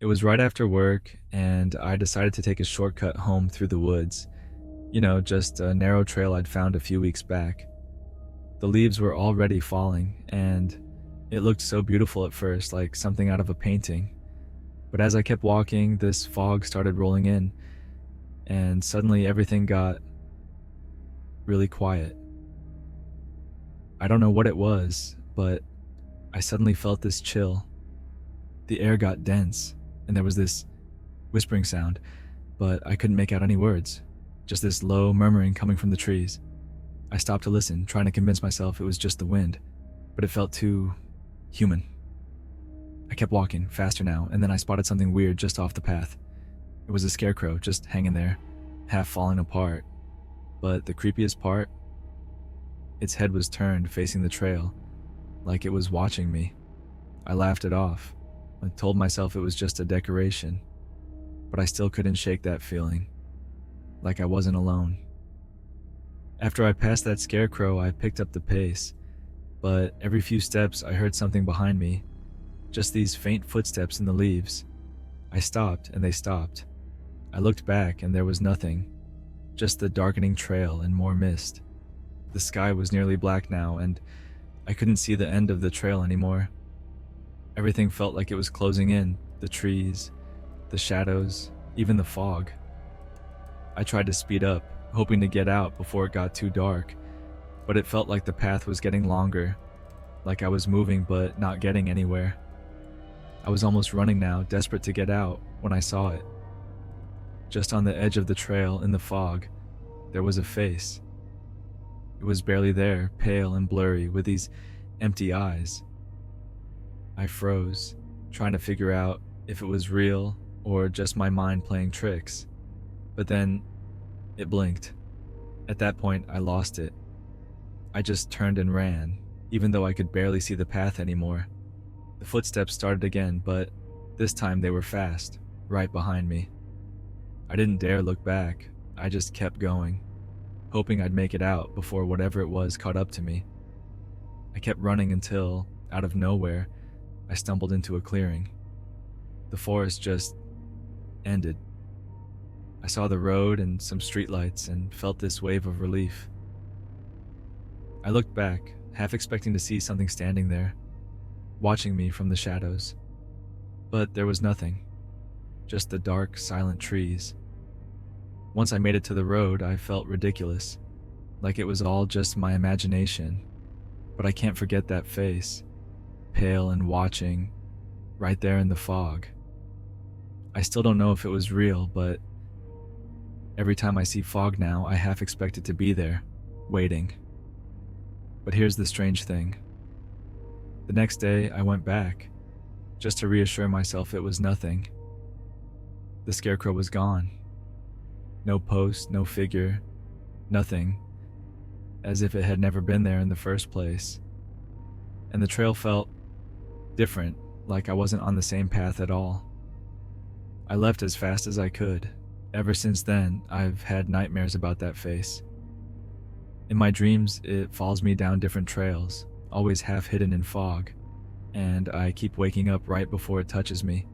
It was right after work, and I decided to take a shortcut home through the woods. Just a narrow trail I'd found a few weeks back. The leaves were already falling, and it looked so beautiful at first, like something out of a painting. But as I kept walking, this fog started rolling in, and suddenly everything got really quiet. I don't know what it was, but I suddenly felt this chill. The air got dense, and there was this whispering sound, but I couldn't make out any words. Just this low murmuring coming from the trees. I stopped to listen, trying to convince myself it was just the wind, but it felt too human. I kept walking, faster now, and then I spotted something weird just off the path. It was a scarecrow, just hanging there, half falling apart. But the creepiest part? Its head was turned, facing the trail, like it was watching me. I laughed it off. I told myself it was just a decoration, but I still couldn't shake that feeling, like I wasn't alone. After I passed that scarecrow, I picked up the pace, but every few steps I heard something behind me, just these faint footsteps in the leaves. I stopped, and they stopped. I looked back, and there was nothing, just the darkening trail and more mist. The sky was nearly black now, and I couldn't see the end of the trail anymore. Everything felt like it was closing in, the trees, the shadows, even the fog. I tried to speed up, hoping to get out before it got too dark, but it felt like the path was getting longer, like I was moving but not getting anywhere. I was almost running now, desperate to get out, when I saw it. Just on the edge of the trail, in the fog, there was a face. It was barely there, pale and blurry, with these empty eyes. I froze, trying to figure out if it was real or just my mind playing tricks. But then, it blinked. At that point, I lost it. I just turned and ran, even though I could barely see the path anymore. The footsteps started again, but this time they were fast, right behind me. I didn't dare look back. I just kept going, hoping I'd make it out before whatever it was caught up to me. I kept running until, out of nowhere, I stumbled into a clearing. The forest just ended. I saw the road and some streetlights and felt this wave of relief. I looked back, half expecting to see something standing there, watching me from the shadows. But there was nothing, just the dark, silent trees. Once I made it to the road, I felt ridiculous, like it was all just my imagination. But I can't forget that face, pale and watching, right there in the fog. I still don't know if it was real, but every time I see fog now, I half expect it to be there, waiting. But here's the strange thing. The next day, I went back, just to reassure myself it was nothing. The scarecrow was gone. No post, no figure, nothing, as if it had never been there in the first place. And the trail felt different, like I wasn't on the same path at all. I left as fast as I could. Ever since then, I've had nightmares about that face. In my dreams, it follows me down different trails, always half hidden in fog, and I keep waking up right before it touches me.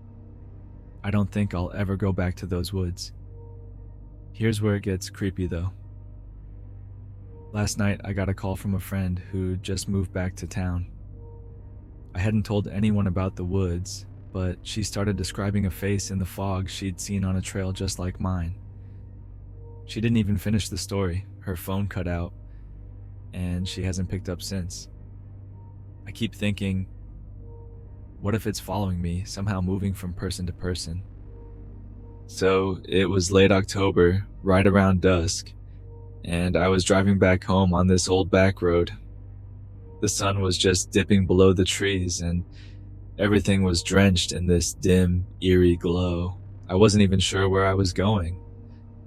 I don't think I'll ever go back to those woods. Here's where it gets creepy though. Last night, I got a call from a friend who just moved back to town. I hadn't told anyone about the woods, but she started describing a face in the fog she'd seen on a trail just like mine. She didn't even finish the story. Her phone cut out, and she hasn't picked up since. I keep thinking, what if it's following me, somehow moving from person to person? So it was late October, right around dusk, and I was driving back home on this old back road. The sun was just dipping below the trees, and everything was drenched in this dim, eerie glow. I wasn't even sure where I was going.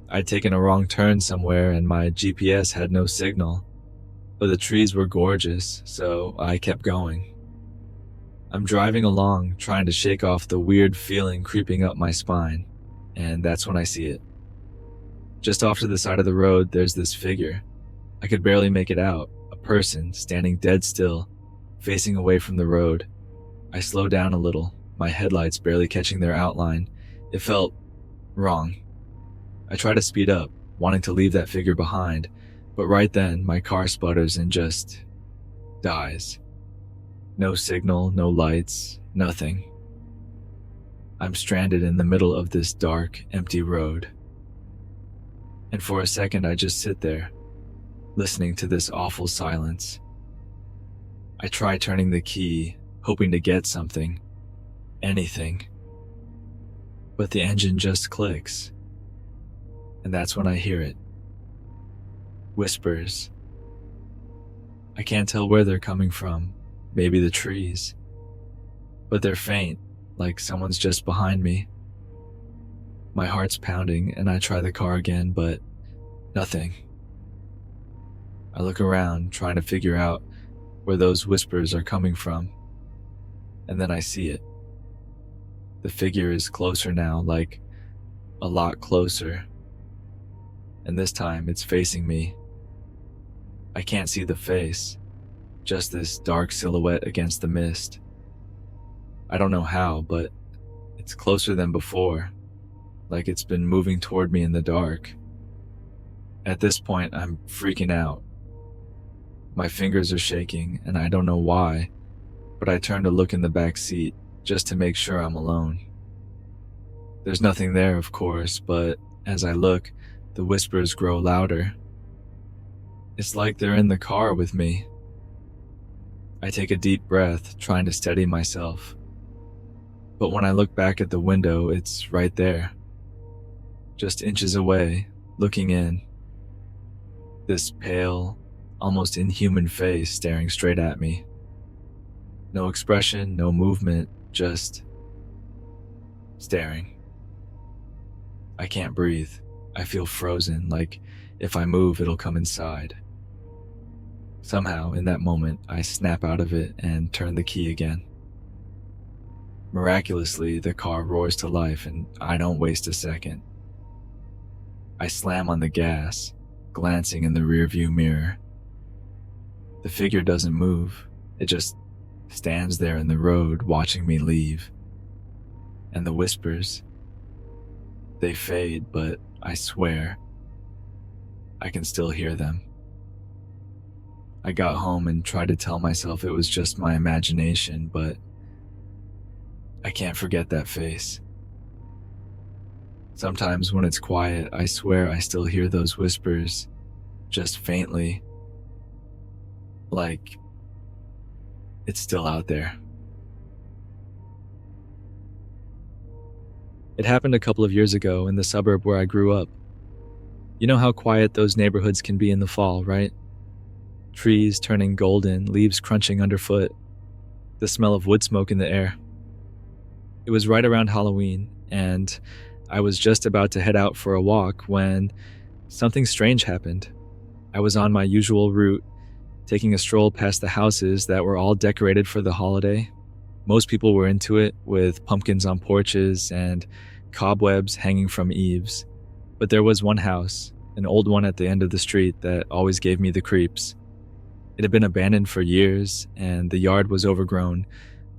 I'd taken a wrong turn somewhere, and my GPS had no signal. But the trees were gorgeous, so I kept going. I'm driving along, trying to shake off the weird feeling creeping up my spine, and that's when I see it. Just off to the side of the road, there's this figure. I could barely make it out, a person standing dead still, facing away from the road. I slow down a little, my headlights barely catching their outline. It felt wrong. I try to speed up, wanting to leave that figure behind, but right then my car sputters and just dies. No signal, no lights, nothing. I'm stranded in the middle of this dark, empty road. And for a second I just sit there, listening to this awful silence. I try turning the key, hoping to get something, anything. But the engine just clicks. And that's when I hear it. Whispers. I can't tell where they're coming from, maybe the trees. But they're faint, like someone's just behind me. My heart's pounding and I try the car again, but nothing. I look around, trying to figure out where those whispers are coming from. And then I see it. The figure is closer now, like a lot closer. And this time it's facing me. I can't see the face, just this dark silhouette against the mist. I don't know how, but it's closer than before, like it's been moving toward me in the dark. At this point, I'm freaking out. My fingers are shaking, and I don't know why, but I turn to look in the back seat just to make sure I'm alone. There's nothing there, of course, but as I look, the whispers grow louder. It's like they're in the car with me. I take a deep breath, trying to steady myself. But when I look back at the window, it's right there. Just inches away, looking in. This pale, almost inhuman face staring straight at me. No expression, no movement, just staring. I can't breathe. I feel frozen, like if I move, it'll come inside. Somehow, in that moment, I snap out of it and turn the key again. Miraculously, the car roars to life and I don't waste a second. I slam on the gas, glancing in the rearview mirror. The figure doesn't move. It just stands there in the road watching me leave. And the whispers, they fade, but I swear, I can still hear them. I got home and tried to tell myself it was just my imagination, but I can't forget that face. Sometimes when it's quiet, I swear I still hear those whispers, just faintly, like it's still out there. It happened a couple of years ago in the suburb where I grew up. You know how quiet those neighborhoods can be in the fall, right? Trees turning golden, leaves crunching underfoot, the smell of wood smoke in the air. It was right around Halloween, and I was just about to head out for a walk when something strange happened. I was on my usual route, taking a stroll past the houses that were all decorated for the holiday. Most people were into it, with pumpkins on porches and cobwebs hanging from eaves. But there was one house, an old one at the end of the street, that always gave me the creeps. It had been abandoned for years, and the yard was overgrown,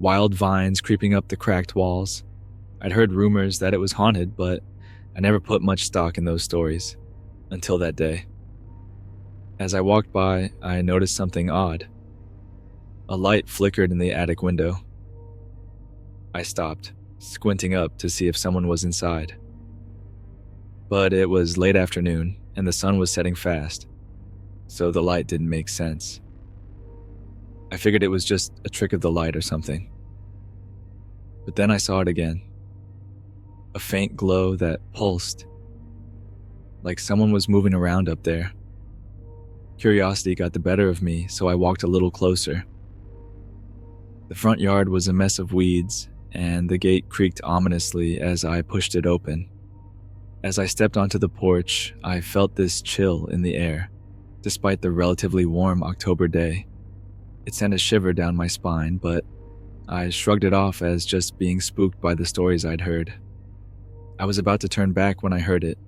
wild vines creeping up the cracked walls. I'd heard rumors that it was haunted, but I never put much stock in those stories, until that day. As I walked by, I noticed something odd. A light flickered in the attic window. I stopped, squinting up to see if someone was inside. But it was late afternoon, and the sun was setting fast, so the light didn't make sense. I figured it was just a trick of the light or something. But then I saw it again. A faint glow that pulsed, like someone was moving around up there. Curiosity got the better of me, so I walked a little closer. The front yard was a mess of weeds, and the gate creaked ominously as I pushed it open. As I stepped onto the porch, I felt this chill in the air, despite the relatively warm October day. It sent a shiver down my spine, but I shrugged it off as just being spooked by the stories I'd heard. I was about to turn back when I heard it.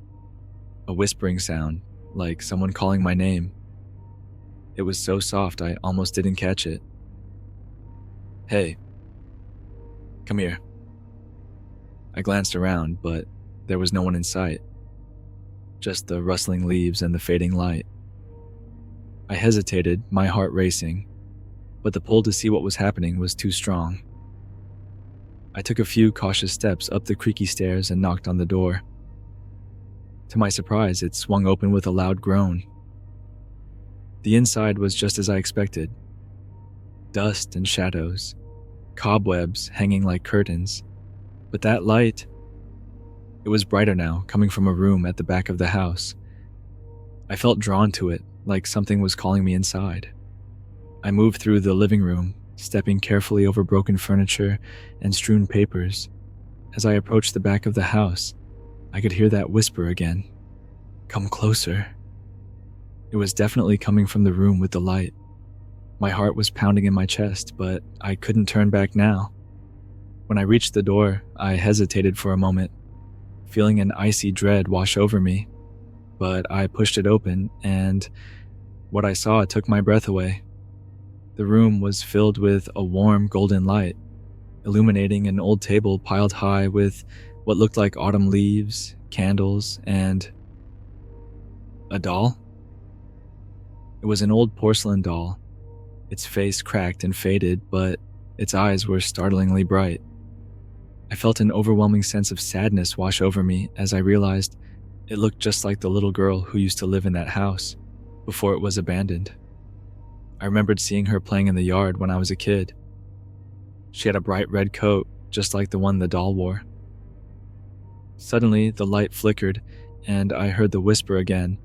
A whispering sound, like someone calling my name. It was so soft I almost didn't catch it. "Hey, come here," I glanced around, but there was no one in sight, just the rustling leaves and the fading light. I hesitated, my heart racing, but the pull to see what was happening was too strong. I took a few cautious steps up the creaky stairs and knocked on the door. To my surprise, it swung open with a loud groan. The inside was just as I expected. Dust and shadows, cobwebs hanging like curtains, but that light, it was brighter now, coming from a room at the back of the house. I felt drawn to it, like something was calling me inside. I moved through the living room, stepping carefully over broken furniture and strewn papers. As I approached the back of the house, I could hear that whisper again. Come closer. It was definitely coming from the room with the light. My heart was pounding in my chest, but I couldn't turn back now. When I reached the door, I hesitated for a moment, feeling an icy dread wash over me. But I pushed it open, and what I saw took my breath away. The room was filled with a warm golden light, illuminating an old table piled high with what looked like autumn leaves, candles, and a doll. It was an old porcelain doll, its face cracked and faded, but its eyes were startlingly bright. I felt an overwhelming sense of sadness wash over me as I realized it looked just like the little girl who used to live in that house before it was abandoned. I remembered seeing her playing in the yard when I was a kid. She had a bright red coat, just like the one the doll wore. Suddenly, the light flickered, and I heard the whisper again,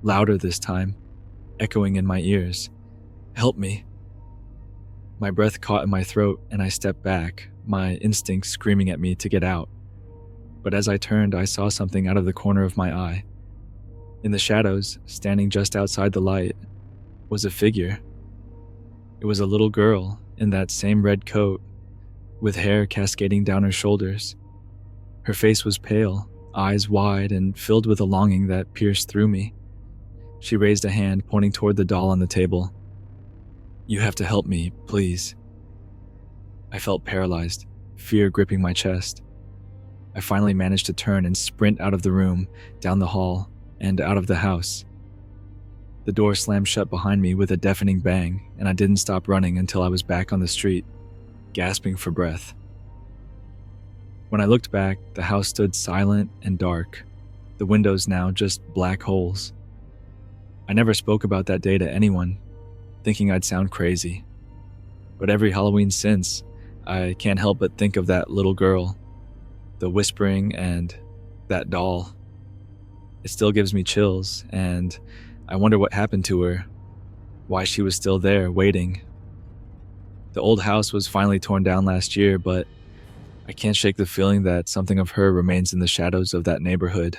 louder this time, echoing in my ears. Help me. My breath caught in my throat, and I stepped back, my instincts screaming at me to get out. But as I turned, I saw something out of the corner of my eye. In the shadows, standing just outside the light, was a figure. It was a little girl in that same red coat, with hair cascading down her shoulders. Her face was pale, eyes wide and filled with a longing that pierced through me. She raised a hand, pointing toward the doll on the table. You have to help me, please. I felt paralyzed, fear gripping my chest. I finally managed to turn and sprint out of the room, down the hall, and out of the house. The door slammed shut behind me with a deafening bang, and I didn't stop running until I was back on the street, gasping for breath. When I looked back, the house stood silent and dark, the windows now just black holes. I never spoke about that day to anyone, thinking I'd sound crazy. But every Halloween since, I can't help but think of that little girl, the whispering, and that doll. It still gives me chills, and I wonder what happened to her, why she was still there, waiting. The old house was finally torn down last year, but I can't shake the feeling that something of her remains in the shadows of that neighborhood.